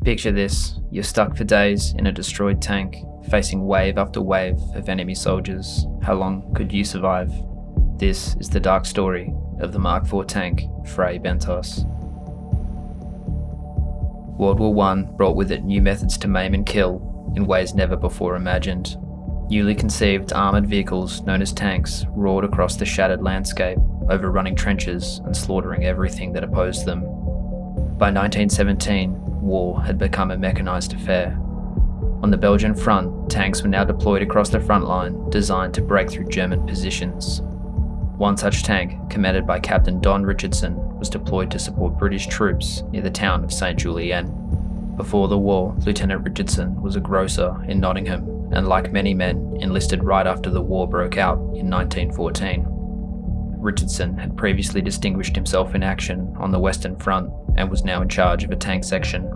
Picture this: you're stuck for days in a destroyed tank, facing wave after wave of enemy soldiers. How long could you survive? This is the dark story of the Mark IV tank, Fray Bentos. World War I brought with it new methods to maim and kill in ways never before imagined. Newly conceived armoured vehicles known as tanks roared across the shattered landscape, overrunning trenches and slaughtering everything that opposed them. By 1917, war had become a mechanised affair. On the Belgian front, tanks were now deployed across the front line, designed to break through German positions. One such tank, commanded by Captain Don Richardson, was deployed to support British troops near the town of Saint-Julien. Before the war, Lieutenant Richardson was a grocer in Nottingham, and like many men, enlisted right after the war broke out in 1914. Richardson had previously distinguished himself in action on the Western Front and was now in charge of a tank section.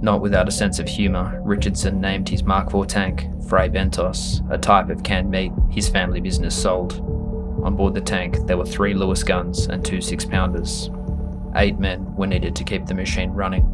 Not without a sense of humour, Richardson named his Mark IV tank Fray Bentos, a type of canned meat his family business sold. On board the tank, there were 3 Lewis guns and 2 6-pounders. 8 men were needed to keep the machine running.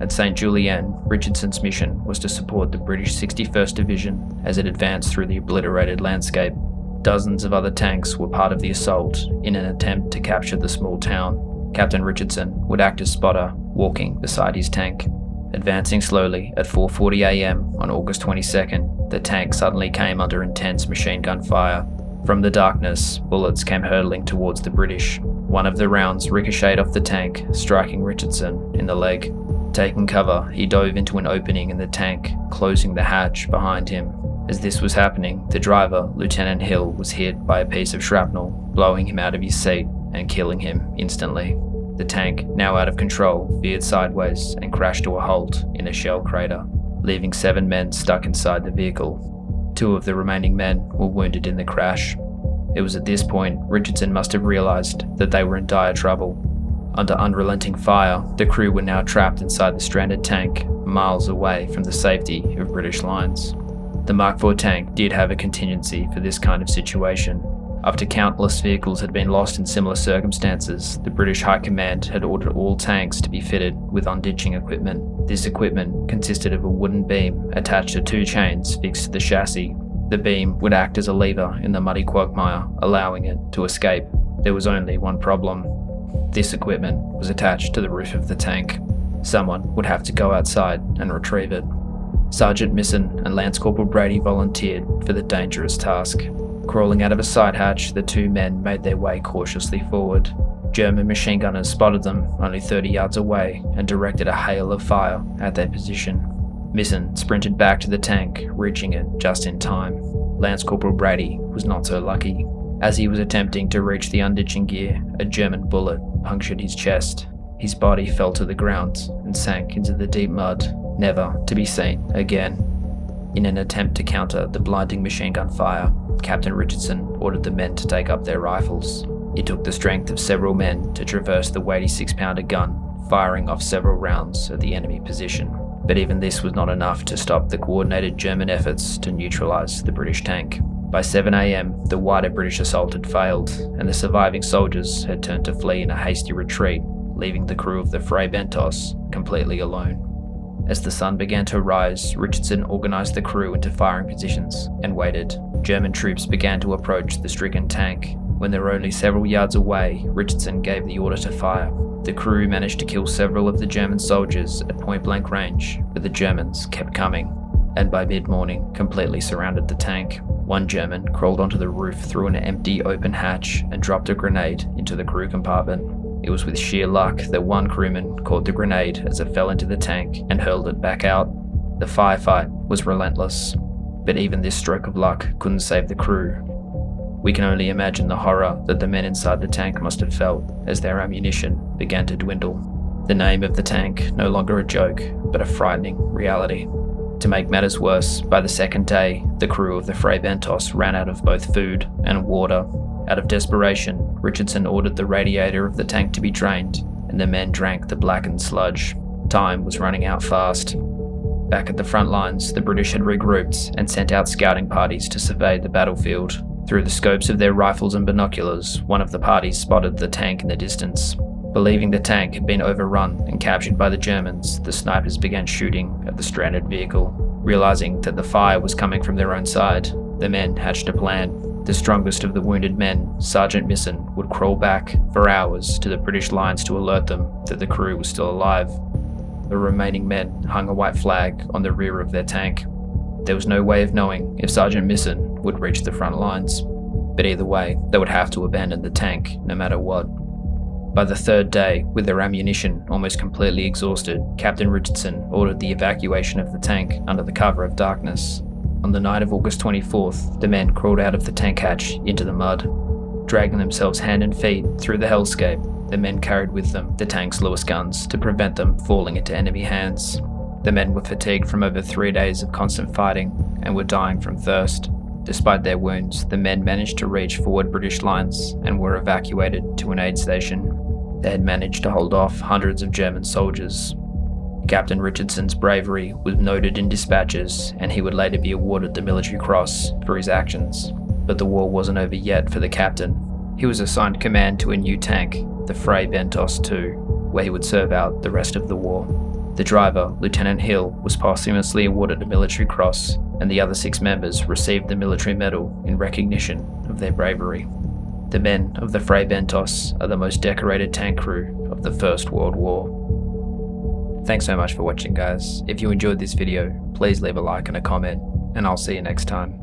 At Saint-Julien, Richardson's mission was to support the British 61st Division as it advanced through the obliterated landscape. Dozens of other tanks were part of the assault in an attempt to capture the small town. Captain Richardson would act as spotter, walking beside his tank. Advancing slowly at 4:40 AM on August 22nd, the tank suddenly came under intense machine gun fire. From the darkness, bullets came hurtling towards the British. One of the rounds ricocheted off the tank, striking Richardson in the leg. Taking cover, he dove into an opening in the tank, closing the hatch behind him. As this was happening, the driver, Lieutenant Hill, was hit by a piece of shrapnel, blowing him out of his seat and killing him instantly. The tank, now out of control, veered sideways and crashed to a halt in a shell crater, leaving 7 men stuck inside the vehicle. 2 of the remaining men were wounded in the crash. It was at this point Richardson must have realised that they were in dire trouble. Under unrelenting fire, the crew were now trapped inside the stranded tank, miles away from the safety of British lines. The Mark IV tank did have a contingency for this kind of situation. After countless vehicles had been lost in similar circumstances, the British High Command had ordered all tanks to be fitted with unditching equipment. This equipment consisted of a wooden beam attached to 2 chains fixed to the chassis. The beam would act as a lever in the muddy quagmire, allowing it to escape. There was only one problem. This equipment was attached to the roof of the tank. Someone would have to go outside and retrieve it. Sergeant Misson and Lance Corporal Brady volunteered for the dangerous task. Crawling out of a side hatch, the 2 men made their way cautiously forward. German machine gunners spotted them only 30 yards away and directed a hail of fire at their position. Misson sprinted back to the tank, reaching it just in time. Lance Corporal Brady was not so lucky. As he was attempting to reach the unditching gear, a German bullet punctured his chest. His body fell to the ground and sank into the deep mud, never to be seen again. In an attempt to counter the blinding machine gun fire, Captain Richardson ordered the men to take up their rifles. It took the strength of several men to traverse the weighty 6-pounder gun, firing off several rounds at the enemy position. But even this was not enough to stop the coordinated German efforts to neutralise the British tank. By 7 AM, the wider British assault had failed, and the surviving soldiers had turned to flee in a hasty retreat, leaving the crew of the Fray Bentos completely alone. As the sun began to rise, Richardson organised the crew into firing positions and waited. German troops began to approach the stricken tank. When they were only several yards away, Richardson gave the order to fire. The crew managed to kill several of the German soldiers at point-blank range, but the Germans kept coming, and by mid-morning completely surrounded the tank. One German crawled onto the roof through an empty open hatch and dropped a grenade into the crew compartment. It was with sheer luck that one crewman caught the grenade as it fell into the tank and hurled it back out. The firefight was relentless, but even this stroke of luck couldn't save the crew. We can only imagine the horror that the men inside the tank must have felt as their ammunition began to dwindle. The name of the tank no longer a joke, but a frightening reality. To make matters worse, by the second day, the crew of the Fray Bentos ran out of both food and water. Out of desperation, Richardson ordered the radiator of the tank to be drained, and the men drank the blackened sludge. Time was running out fast. Back at the front lines, the British had regrouped and sent out scouting parties to survey the battlefield. Through the scopes of their rifles and binoculars, one of the parties spotted the tank in the distance. Believing the tank had been overrun and captured by the Germans, the snipers began shooting at the stranded vehicle. Realizing that the fire was coming from their own side, the men hatched a plan. The strongest of the wounded men, Sergeant Misson, would crawl back for hours to the British lines to alert them that the crew was still alive. The remaining men hung a white flag on the rear of their tank. There was no way of knowing if Sergeant Misson would reach the front lines, but either way, they would have to abandon the tank no matter what. By the third day, with their ammunition almost completely exhausted, Captain Richardson ordered the evacuation of the tank under the cover of darkness. On the night of August 24th, the men crawled out of the tank hatch into the mud. Dragging themselves hand and feet through the hellscape, the men carried with them the tank's Lewis guns to prevent them falling into enemy hands. The men were fatigued from over 3 days of constant fighting and were dying from thirst. Despite their wounds, the men managed to reach forward British lines and were evacuated to an aid station. They had managed to hold off hundreds of German soldiers. Captain Richardson's bravery was noted in dispatches, and he would later be awarded the Military Cross for his actions. But the war wasn't over yet for the captain. He was assigned command to a new tank, the Fray Bentos II, where he would serve out the rest of the war. The driver, Lieutenant Hill, was posthumously awarded a Military Cross, and the other 6 members received the Military Medal in recognition of their bravery. The men of the Fray Bentos are the most decorated tank crew of the First World War. Thanks so much for watching, guys. If you enjoyed this video, please leave a like and a comment, and I'll see you next time.